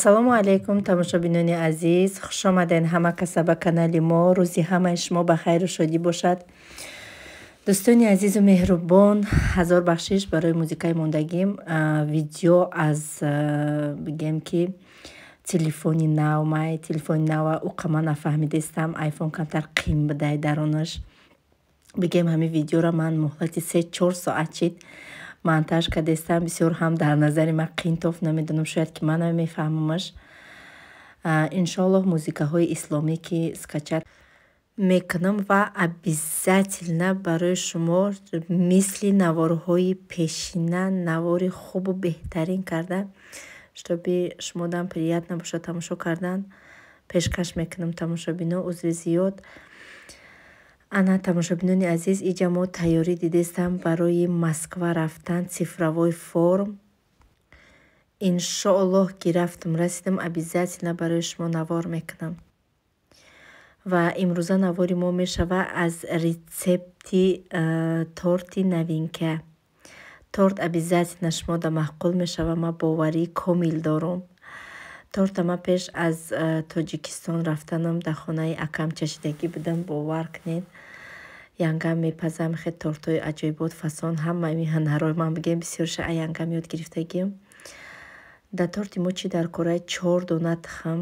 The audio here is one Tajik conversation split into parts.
ассалому алайкум тамошобинони азиз, хуш омаден ҳама каса ба канали мо. рӯзи ҳамаи шумо ба хайру шодӣ бошад. дӯстони азизу меҳрубон, ҳазор бахшиш барои музикаи мондагим. Видео аз бигем ки телефони нав май телефони нава уқама нафаҳмидестам айфон камтар қим бидай даронаш. Бигем ҳами видеора ман муҳлати 3-4 соат чид монтаж кардестам. бисёр ҳам дар назари ман қинтоф, намедонам шояд ки ман мефаҳмамаш. иншоаллоҳ музикаҳои исломӣ ки скачат мекунам ва обязательно барои шумо мисли наворҳои пешина навори хубу беҳтарин карда, штоби шумодан приятно бошад тамошо кардан. пешкаш мекунам тамошобино, узри зиёд. ана тамошобинони азиз, иҷа мо тайёрӣ дидестам барои Москва рафтан цифровой форум. иншоаллоҳ ки рафтам расидам, обязательно барои шумо навор мекунам. ва имрӯза навори мо мешава аз рецепти торти новинка. торт обязательно шумода маъқул мешава, ма боварии комил дорам. торта ма пеш аз тоҷикистон рафтанам, дар хонаи акам чашидагӣ будам, бовар кунед. янгам мепазам хеле тортҳои аҷоибот фасон, ҳамаи ҳанарҳо ман бигем бисёрша а янгам ёд гирифтагим. дар торти мо чӣ дар кораи 4 дона тухм,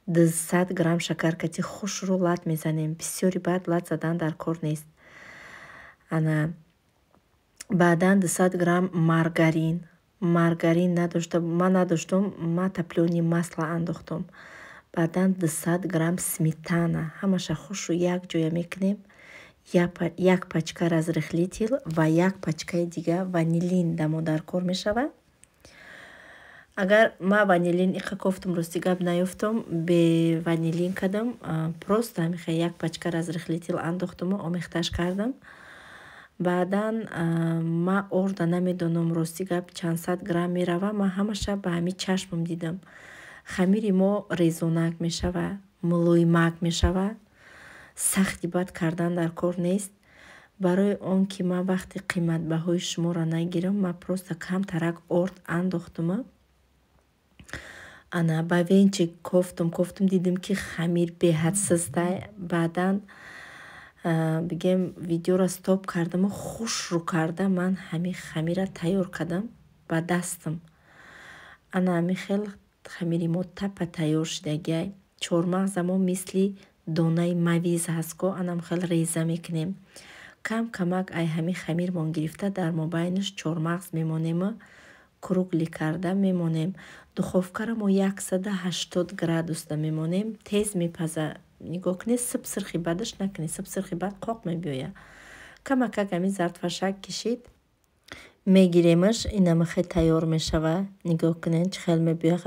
200 грамм шакаркати хушро лат мезанем. бисёри баъд лат задан дар кор нест. ана баъдан 200 грамм маргарин надоштам, ма топлёни масла андохтам. баъдан 200 грамм сметана, ҳамаша хушро якҷоя мекунем. як пачка разрыхлитель ва як пачкаи дига ванилин дамо дар кор мешавад. агар ма ванилин иқа кофтам, рости гап наёфтам, бе ванилин кардам, просто ҳамиха як пачка разрыхлитель андохтаму омехташ кардам. баъдан ма орда намедонам рости гап чанд сад грамм мерава, ма ҳамаша ба ҳами чашмам дидам. хамири мо резонак мешава, мулоимак мешава, сахти бад кардан дар кор нест. барои он ки ма вақти қиматбаҳои шуморо нагирам, ма просто камтарак орд андохтама. ана ба венчи кофтам дидам ки хамир беҳадсиздай. баъдан бигем видеора стоп кардаму хушрӯ карда ман ҳами хамира тайёр кардам ба дастам. ана ҳами хел хамири мо тапа тайёр шидагиай. чормағзамо мисли донаи мавиз ҳастко, анам хел реза мекунем. кам камак ай ҳами хамирмон гирифта дар мобайнаш чормағз мемонему кругли карда мемонем. духовкара мо 180 градусда мемонем. тез мепаза. нигоҳ кунед, сирхи бадаш накунед, сирхи бад қоқ мебиёя. камакак ҳами зартфашак кишид, мегиремаш, инам хел тайёр мешава. нигоҳ кунед чӣ хел мебиёя.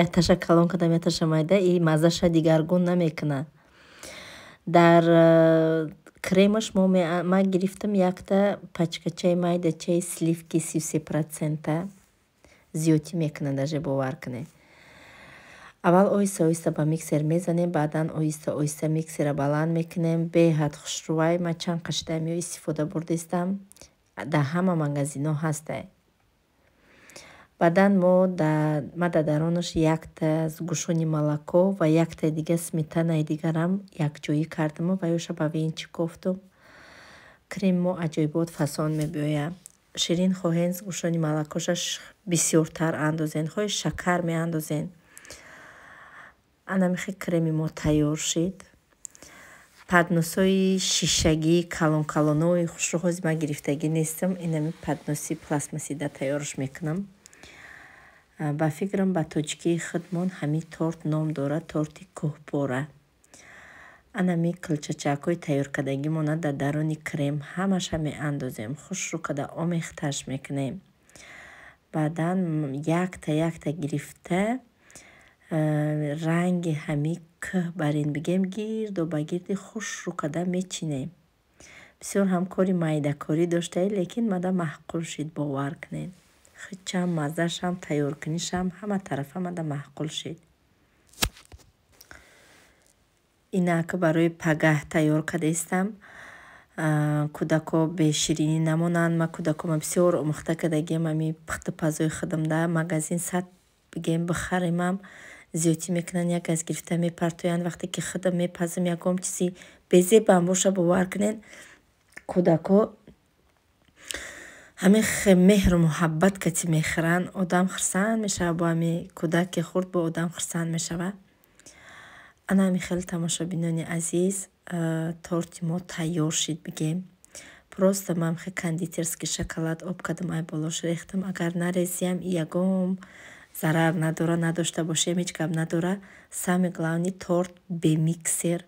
якташа калон кардам, якташа майда, и мазаша дигаргун намекуна. дар кремаш ма гирифтам якта пачкачаи майдачаи сливки 33%. зиёдӣ мекунад, даже бовар кунед. аввал оҳиста оҳиста ба миксер мезанем, баъдан оҳиста оҳиста миксера баланд мекунем. Беҳад хушрӯай. ма чанд қашидаам ё истифода бурдестам. дар ҳама магазинҳо ҳастай. баъдан ма дар даронаш якта гӯшони молоко ва якта дига сметанаи дигарам якҷоӣ кардаму ва ёша ба венчи кофтам. крем мо аҷоибот фасон мебиёя. ширин хоҳед гӯшони молокошаш бисёртар андозен, хоҳед шакар меандозен. анамихи креми мо тайёр шид. падносои шишагии калон-калонои хушрӯҳози ма гирифтагӣ нестам. инами падноси пластмассида тайёрш мекунам. ба фикрам ба тоҷикии худмон ҳами торт ном дорад, торти кӯҳпора. анами кулчачакҳои тайёркардагимона дар даруни крем ҳамаша меандозем. хушрӯ када омехташ мекунем. баъдан якта гирифта ранги ҳами кӯҳ барин бигем гирду ба гирди хушрӯ када мечинем. бисёр ҳам кори майдакорӣ доштаи, лекин мада маъқул шид, бовар кунед. хичам маззашам тайёркунишам ҳама тарафа мада маъқул шид. инак барои пагаҳ тайёр кардестам. кӯдако беширинӣ намонанд. ма кӯдакома бисёр омӯхта кардагиам ҳами пухтупазои худам. дар магазин 100 бигем бихаримам зиёдӣ мекунанд, як аз гирифта мепартоянд. Вақте ки худам мепазам ягон чизи безебам боша, бовар кунед кӯдако ҳамин меҳру муҳаббат кати мехӯранд, одам хурсанд мешавад. Бо ҳамин кӯдак ки хурд, бо одам хурсанд мешавад. ана ҳамин хеле тамошобинони азиз, торти мо тайёр шид бигем. Просто ман хе кондитерский шоколад об кардам, ай болош рехтам. Агар нарезиям ягон зарар надора, надошта бошем, ҳеҷ гап надора. Сами главни торт бемиксер.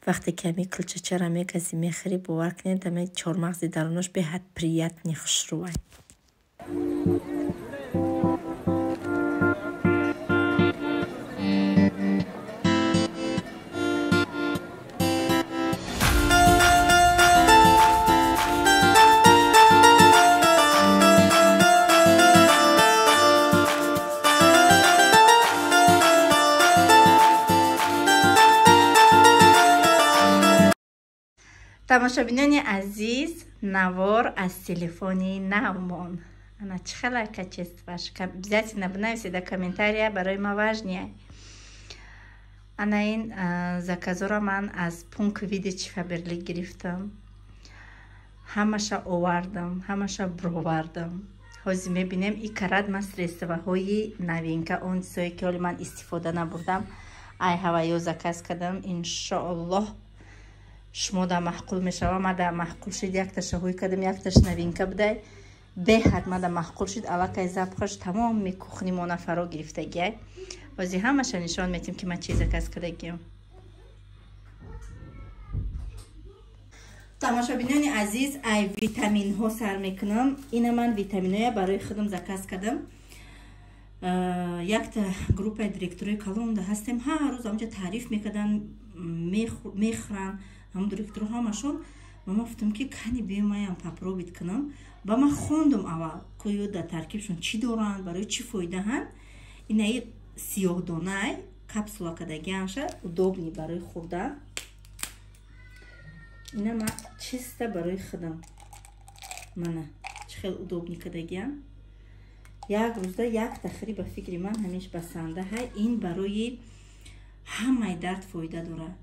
Вақте ки ҳамин кулчачара мегази мехӯри, бовар кунед ҳамин чормағзи дарунаш беҳад приятни хушрӯай. тамошобинони азиз, навор аз телефони навмон. Ана чӣ хеле качест ваш? Обязательно бинависед комментария, барои ма важнее. Ана ин заказора ман аз пункт Видичи Фаберлик гирифтам. Ҳамаша овардам, ҳамаша бировардам. ҳозир мебинем и карад ман средстваҳои новинка, он чизое ки ҳоли ман истифода набурдам, ай ҳаваё заказ кардам. Иншоаллоҳ шумо да маҳқул мешава, ма да маҳқул шид, якташа ҳуй кардам, якташ новинка будай. Беҳад ма да маҳқул шид, аллакай запхаш тамоми кухни мона фаро гирифтагиай. ҳозир ҳамаша нишон метим ки ма чӣ заказ кардагиам. тамошобинони азиз, ай витаминҳо сар мекунам. Ина ман витаминҳоя барои худам заказ кардам. якта группаи директорои Калонда ҳастем, ҳар рӯз онҷа таъриф мекардан, мехӯран ҳамн директоро ҳамашон. Мама гуфтам ки кани биёмаям попробит кунам. Ба ма хондум аввал ки ё дар таркибшон чӣ доранд, барои чӣ фоидаҳанд. Инаи сиёҳдонай капсула кардагиамша удобни барои хӯрдан. ина ма чиста барои худам, мана чӣ хел удобни кардагиам. як рӯзда як тахри ба фикри ман ҳамиш басанда, ҳай ин барои ҳамаи дард фоида дорад.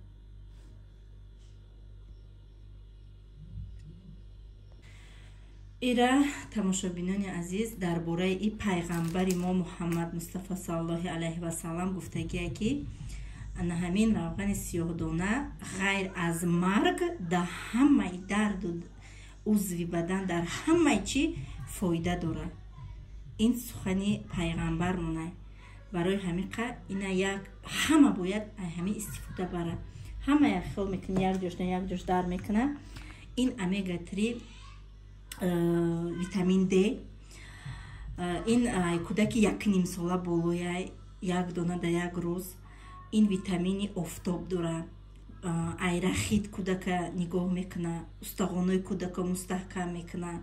ира тамошобинони азиз, дар бораи и пайғамбари мо Муҳаммад Мустафо саллаллоҳу алайҳи ва саллам гуфтагие ки ана ҳамин равғани сиёҳдона ғайр аз марг дар ҳамаи дарду узви бадан, дар ҳамаи чӣ фоида дорад. ин сухани пайғамбар монай. барои ҳамиқа ина як ҳама бояд ҳамин истифода барад. ҳама як хел мекунад, як ҷош на як ҷош дар мекунад. ин омега 3 витамин D. ин кӯдаки 1.5 сола болояй як дона дар як рӯз. ин витамини офтоб дорад. айрахид кӯдака нигоҳ мекунад, устағонои кӯдака мустаҳкам мекунад,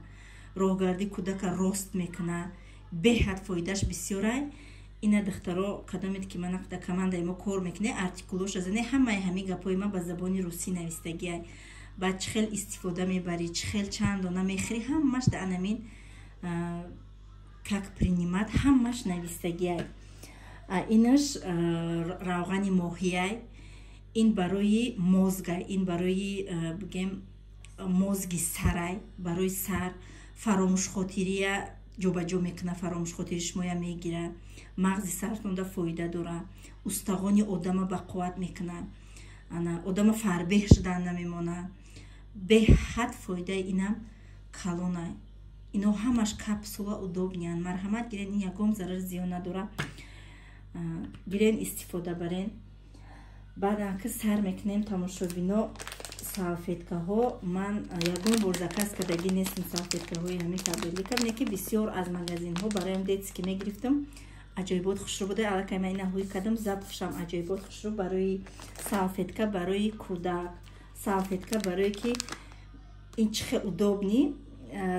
роҳгарди кӯдака рост мекунад. беҳад фоидаш бисёрай. ина духтаро кадомед ки мана да командаи мо кор мекунед, артикулоша зане, ҳамаи ҳамин гапои ма ба забони русӣ навистагиай. баъд чӣ хел истифода мебарӣ, чӣ хел чанд дона мехӯрӣ, ҳамаш да анамин как принимат, ҳамаш навистагиай. инаш равғани моҳияй. ин барои мозгай, ин барои бигем мозги сарай, барои сар. фаромӯшхотирия ҷобаҷо мекунад, фаромӯшхотири шумоя мегирад. мағзи сартонда фоида дорад. устағони одама ба қувват мекунад. одама фарбеҳ шудан намемонад. беҳад фоидаи инам калонай. ино ҳамаш капсула удобнян. марҳамат гирен, ин ягон зарар зиён надорад. гирен истифода барен. баъдан ки сар мекунем тамошобино салфеткаҳо, ман ягон бор заказ кардаги нестам салфеткаҳои ҳамин Фаберлика, не ки бисёр аз магазинҳо бароям детски мегирифтам. аҷоибот хушрӯ буда, аллакай ман ина ҳуй кардам, запхшам аҷоибот хушрӯ барои салфетка, барои кӯдак, салфетка барое ки ин чӣ хел удобни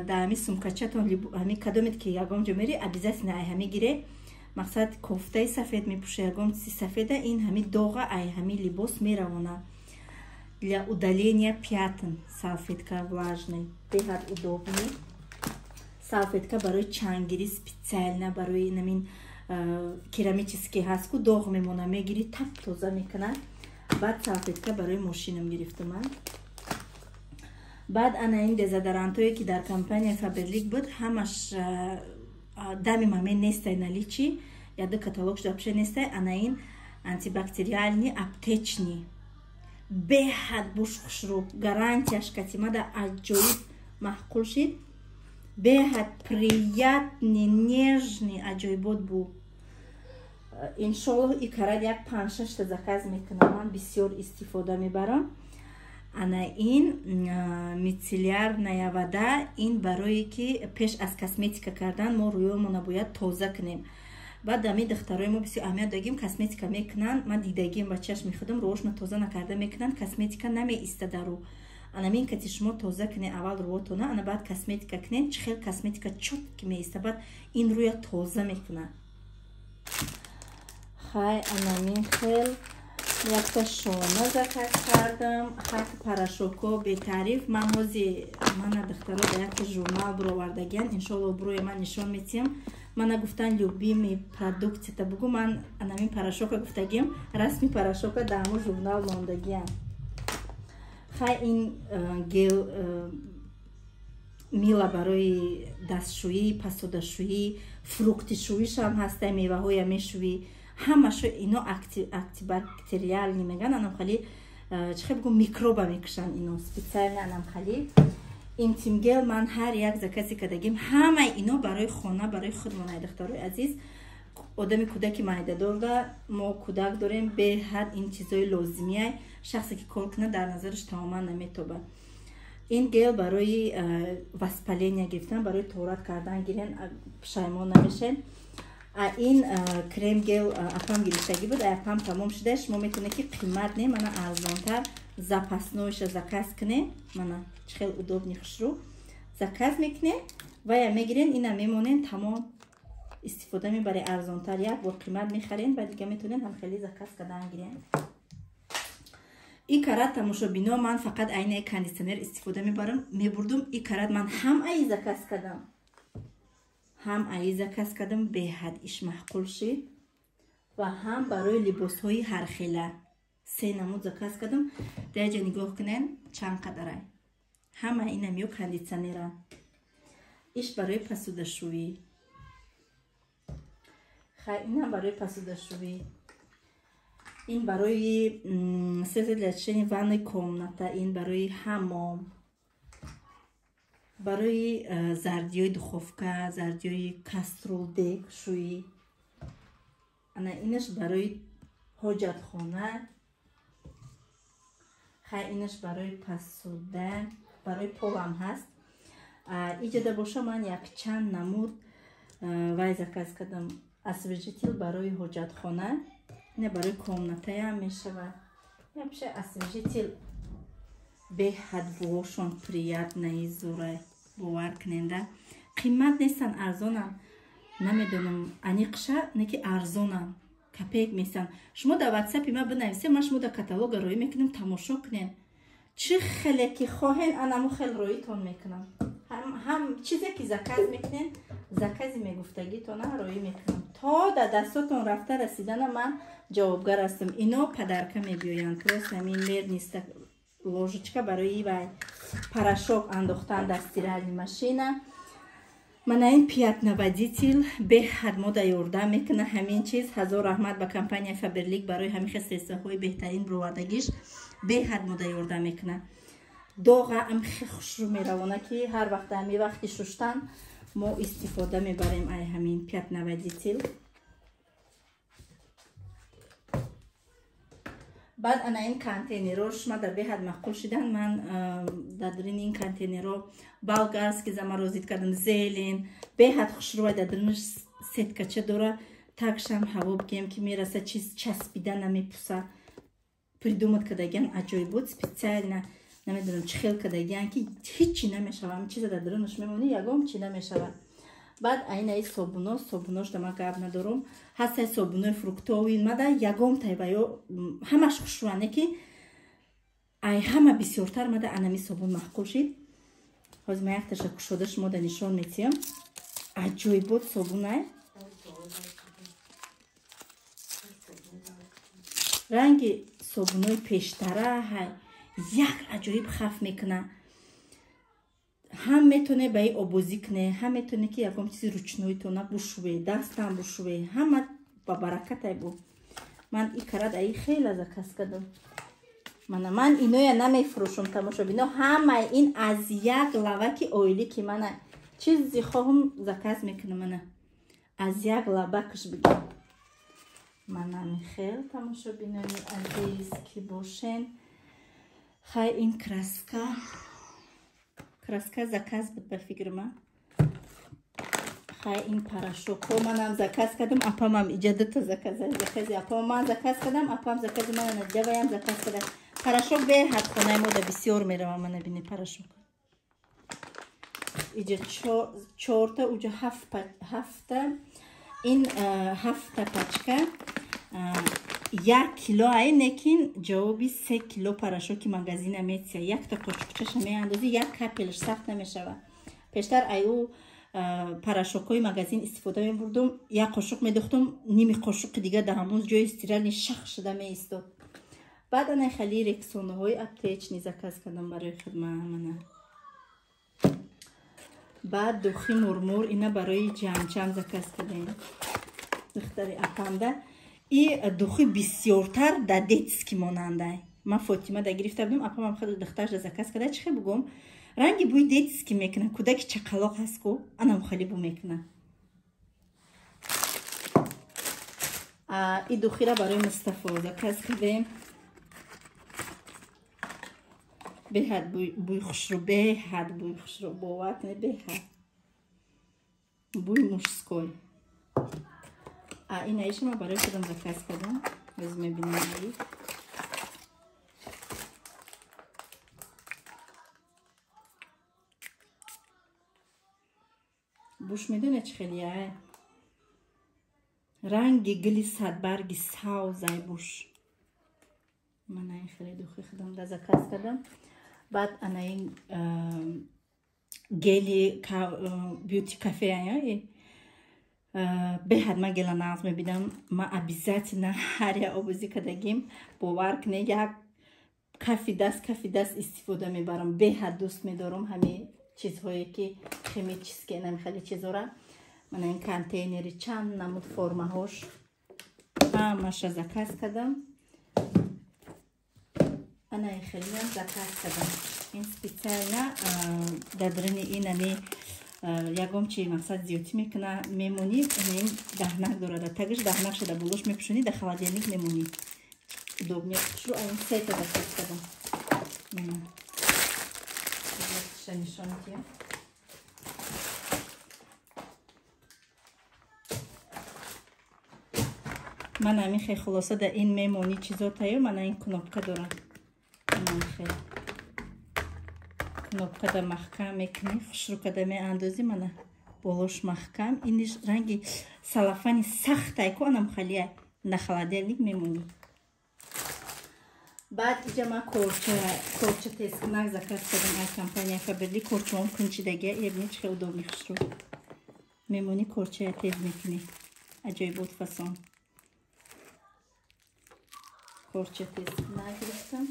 дар ҳамин сумкачатон ҳамин кадомед ки ягон ҷо мери обязательно ай ҳамин гире. мақсад кофтаи сафед мепӯша, ягон чизи сафеда, ин ҳамин доға ай ҳамин либос меравонад. для удаления пятен салфетка влажный, беҳад удобни. салфетка барои чанггирӣ специально, барои намин керамический ҳаст ку доғ мемона мегири так тоза мекунад. баъд салфетка барои мошинам гирифтаман. баъд ана ин дезодорантое ки дар компания Faberlic буд ҳамаш дами маме нестай наличи яды каталогш вообще нестай. Ана ин антибактериальни аптечни беҳад бушхушрӯ гарантияш катимада аҷоиб маҳқул шид. беҳад приятни нежни аҷоибот бу. иншоллоҳ икарад як 5-6 заказ мекунам. Ман бисёр истифода мебарам. ана ин мицелляр наявада ин барое ки пеш аз косметика кардан мо рӯёмона бояд тоза кунем. баъд ами духтарои мо бисёр аҳамият додем. Косметика мекунанд, ман дидагим ба чашми худам рӯошна тоза накарда мекунанд, косметика намеистода рӯ. анамин кати шумо тоза кунед аввал рӯотона, ана баъд косметика кунед, чӣ хел косметика чотки меиста, баъд ин рӯя тоза мекунад. хай анамин хел якта шона заказ кардам. хати порошоко бетариф. ман ҳози мана духтаро ба якта журнал буровардагиян. иншоллоҳ бурои ман нишон метиҳам. мана гуфтан любими продуктията бугу. ман анамин порошока гуфтагим. расми порошока дар ҳамон журнал мондагиян. хай ин гел мила барои дастшӯӣ, посудашӯӣ, фруктишӯишам ҳаста, меваҳоя мешӯӣ. ҳамашу ино антибактериални меган. анамхали чӣ хел бигӯ микроба мекушанд ино специални анамхали. интимгел ман ҳар як закази кардагим. ҳамаи ино барои хона, барои худмон. духтарои азиз, одами кӯдаки майдадор да, мо кӯдак дорем. беҳад ин чизои лозимияй. шахсе ки кор кунад дар назараш тамоман наметобад. ин гел барои воспаления гирифтан, барои торат кардан гирен, пушаймон намешед. ин крем гел апам гирифтагӣ буд. апам тамом шуда. шумо метавонед ки қимат не мана арзонтар запасноиша заказ куне. мана чӣ хел удобни хушрӯ заказ мекуне ва я мегирен. ина мемонен тамом истифода мебаре. арзонтар як бор қимат мехарен ва дига метавонен ҳамхели заказ кардан гирен. икарат тамошобино ман фақат айни кондитсионер истифода мебурдум. икарат ман ҳамаи заказ кардам. ҳамаи заказ кардам. беҳад иш маҳқул шид. ва ҳам барои либосҳои ҳархела 3 намуд заказ кардам. даҷа нигоҳ кунен чанд қадарай. ҳама инам ё кондитсионера. иш барои посудашӯӣ. хай инам барои посудашӯӣ. ин барои средство для очищения ванной комната. ин барои ҳаммом. барои зардиёи духовка, зардиёи каструлдек шӯӣ. ана инаш барои ҳоҷатхона. хай инаш барои посуда, барои полам ҳаст. иҷода боша ман якчанд намуд вай заказ кардам. освежитель барои ҳоҷатхона. ина барои комнатаям мешавад. вообще освежитель беҳад бошон приятнаи зурай. бовар куненда. қимат нестан, арзонам. намедонам аниқша не ки арзонам. капек месан. шумо дар ватсапи ма бинависед, ман шумо дар каталога роӣ мекунам, тамошо кунем. чӣ хеле ки хоҳен, анамо хел роитон мекунам. ҳам чизе ки заказ мекунен, закази мегуфтагитона роӣ мекунам. то дар дастотон рафта расидана ман ҷавобгар ҳастам. ино падарка мебиёянд. просто ҳамин мер неста ложечка барои вай порошок андохтан дар стиральни машина. мана ин пиятноводитель беҳад мода ёрдам мекуна ҳамин чиз. ҳазор раҳмат ба компания Faberlic барои ҳамин хел средствоҳои беҳтарин буровардагиш. беҳад мода ёрдам мекуна. доға ам хел хушрӯ меравона ки ҳар вақт ами вақти шуштан мо истифода мебарем ай ҳамин пиятноводитель. баъд ана ин контейнерош ма дар беҳад маъқул шидан. ман дар дарини ин контейнеро болгарский заморозит кардам, зелен беҳад хушрӯ. дар даринаш сеткача дора. такшам ҳаво бигем ки мераса чиз часпида намепуса. придумат кардагиян аҷоибот специально. намедонам чӣ хел кардагиян ки ҳичи намешава. ҳамин чиза дар даринаш мемонӣ, ягон чи намешава. баъд айнаи собунош дама гап надорум. ҳастаи собунои фруктовӣ мада ягон тайваё ҳамаш хушрӯане ки ай ҳама бисёртар мада анами собун маҳқул шид. ҳозир ма якташа кушода шумо да нишон метиҳам. аҷоибот собунай. ранги собунои пештара як аҷоиб хаф мекуна. ҳам метоне ба ин обозӣ куне, ҳам метоне ки ягон чизи ручноитона бушуве, дастам бушуве, ҳама ба баракатай бу. ман и карад аи хеле заказ кардам. ман иноя намефурӯшам тамошобино. ҳамаи ин аз як лаваки оилӣ ки мана чизи хоҳам заказ мекунам. мана аз як лавакаш бигир. манами хел тамошобинони азиз ки бошен. хай ин краска заказ буд ба фикрма. хай ин порошокҳо манам заказ кардам. апамам иҷа дута закази апам ман заказ кардам. апам закази мана надидаваям заказ кардам. порошок беҳад хонаи мода бисёр меравам. мана бини порошок иҷа 4та уҷа 7та ин 7та пачка 1 кило ай некин ҷавоби 3 кило порошоки магазина метсия. якта қочуқчаша меандозӣ 1 капелаш сахт намешава. пештар аю порошокҳои магазин истифода мебурдум. 1 қошуқ медохтум, ними қошуқи дига дар ҳамон ҷои стирални шах шуда меистод. баъд ана хали рексонаҳои аптечни заказ кардам барои хидмат. баъд духи мурмур ина барои ҷамҷам заказ кардем. духтари апамда и духи бисёртар да детски монандай. ман фотима да гирифта будам. апамам хаду духтарша заказ карда. чихе бугум ранги бӯи детски мекуна. кӯдаки чақалоқ ҳастку анам хали бу мекуна. и духира барои Мустафо заказ кардем. беҳад бӯи хушрӯ, беҳад бӯи хушрӯ, бовар кунед, беҳад бӯи мужской. ин аиша ман барои худам заказ кардам. ҳозир мебинем. буш медоне чӣ хелияй ранги гули садбарги савзай буш. ман ин хеле духи худам да заказ кардам. баъд анаин гели бьюти кафе беҳад ман гела нағз мебинам. ман обязательно ҳар я обозӣ кардагим бовар куне як кафи даст истифода мебарам. беҳад дӯст медорам ҳамин чизҳое ки химические намихали чизора. мана ин контейнери чанд намуд формаҳош ҳамаша заказ кардам. ана ин хелиам заказ кардам. ин специально дадрини инани ягон чи мақсад зиёдтӣ мекуна мемонӣ. ин даҳнак дорада. тагиш даҳнак шуда болош мепӯшонӣ да холодильник мемонӣ. удобне шо ин сета заказ кардам. нишон диям. мана ин хе хулоса да ин мемонӣ чизо тайёр. мана ин кнопка дорам. кнопка да маҳкам мекунӣ, хушрӯ када меандозӣ. мана болош маҳкам. иниш ранги салафани сахтай ку анам халия на холодильник мемонӣ. баъд иҷа ман корча тескунак заказ кардам аз компания Фаберли. корчаом кунчидагия ебни чихе удобни хушрӯ мемонӣ. корчая тез мекунӣ. аҷоибот фасон корча тескунак гирифтам.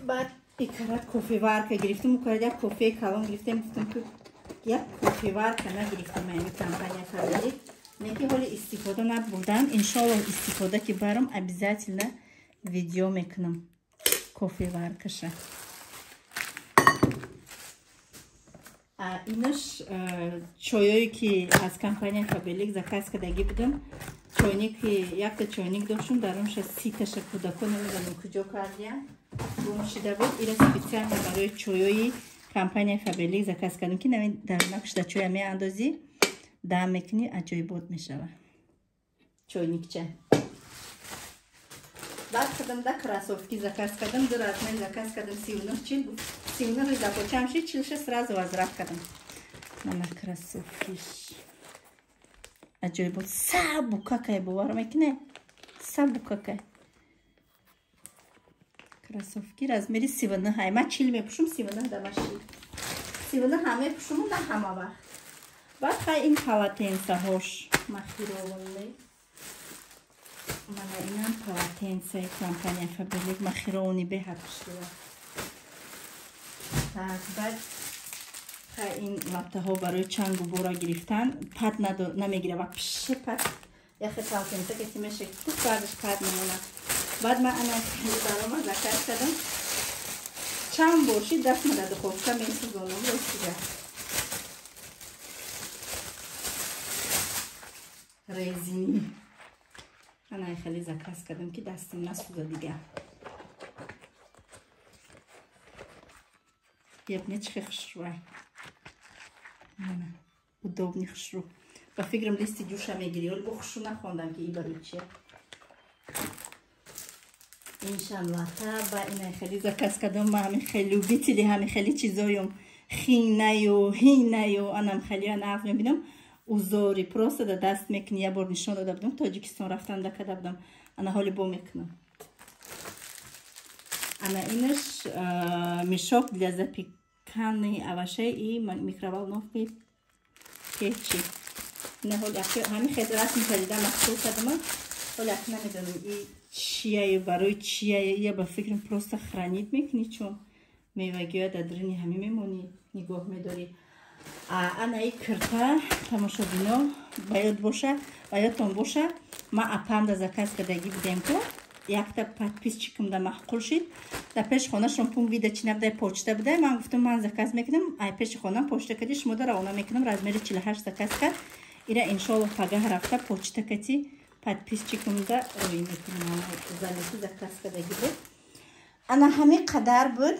баъд икарат кофеварка гирифтам. укарат як кофеи калон гирифтам. гуфтам ки як кофеварка нагирифтам ами компания Фаберли. неки ҳоли истифода набурдам. иншоаллоҳ истифода ки барам обязательно видео мекунам кофеваркаша. инаш чойое ки аз компания Фаберлик заказ кардаги будам. чойники якта чойник доштум. дарунша 30 кӯдако намедонам куҷо кардиям. гумшида буд. ира специально барои чойои компания Фаберлик заказ кардам ки навин дарунакш да чоя меандозӣ дам мекунӣ аҷоибот мешава. чойникча. баъд худам да красовки заказ кардам. ду размер заказ кардам. 39 чил 39 започам шид 46 сразу возврат кардам. мана красовкиш аҷоибот. сабу какай бовар мекуне. сабу какай красовки размери 39. ай ман чил мепӯшум. 39 дамаши 39 ҳам мепӯшум на ҳама вақт. баъд хай ин полотенсаҳош махировали Mana inam полотенце компания Faberlic махирони беҳад пиштира. Так, баъд ин лаптаҳо барои чангу бора гирифтан пад намегира ва пиши пад яхе полотенце ки меша тут баъдаш пад мемона. Баъд ман ана барома заказ кардам. Чанд боши даст мада духовка месӯзонам ростига. Резини. Ана хеле заказ кардам ки дастим насӯза дига. Ебне чихе хушрӯай. Мана удобни хушрӯ. Ба фикрам листи ҷӯша мегири, вале бо хушрӯ нахондам ки и барои чия. Иншаллата ба ина хеле заказ кардам. Ма ҳамин хеле любители ҳамин хеле чизоём хинаю, ҳинаю, анам хеле анав мебинам. Узори просто да даст мекунӣ. Я бор нишон дода будам, Тоҷикистон рафтам да када будам. Ана ҳоли бо мекунам. Ана инаш мешок для запекания овощей и микроволновки печи. Не ҳоли ҳамин хеле расми хадида махсул кардам. Ҳоли ак намедонам и чияю барои чияю. Я ба фикрам просто хранид мекунӣ, чун мевагиёя дар даруни ҳамин мемонӣ, нигоҳ медорӣ. Ана и кирта тамошобино ба ёдтон боша. Ма апамда заказ кардаги будем ки якта подписчикамда маҳқул шид. Дар пеши хонашон пун вида чина буда почта буда. Ман гуфтам ман заказ мекунам. Ай пеши хонам почта кади шумо да равона мекунам. Размери 48 заказ кард. Ира иншоллоҳ пагаҳ рафта почта кати подписчикамда рӯй мекунам. Залети заказ кардаги буд. Ана ҳамин қадар буд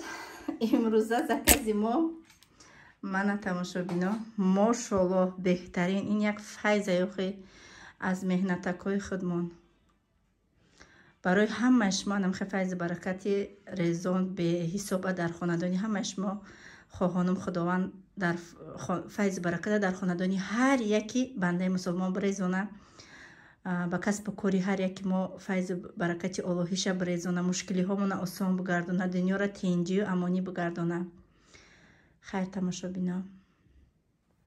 имрӯза закази мо. Мана тамошобино мошоллоҳ беҳтарин. Ин як файза ёхи аз меҳнатакҳои худмон. Барои ҳамаи шумо намхе файзи баракати резон беҳисоба дар хонадони ҳамаи шумо хоҳонам худованд дар файзи бараката дар хонадони ҳар яки бандаи мусулмон бирезона. Ба касбу кори ҳар яки мо файзи баракати олоҳиша бирезона. Мушкилиҳомона осон бигардона. Дунёро тинҷию амонӣ бигардона. Хайр тамошобино.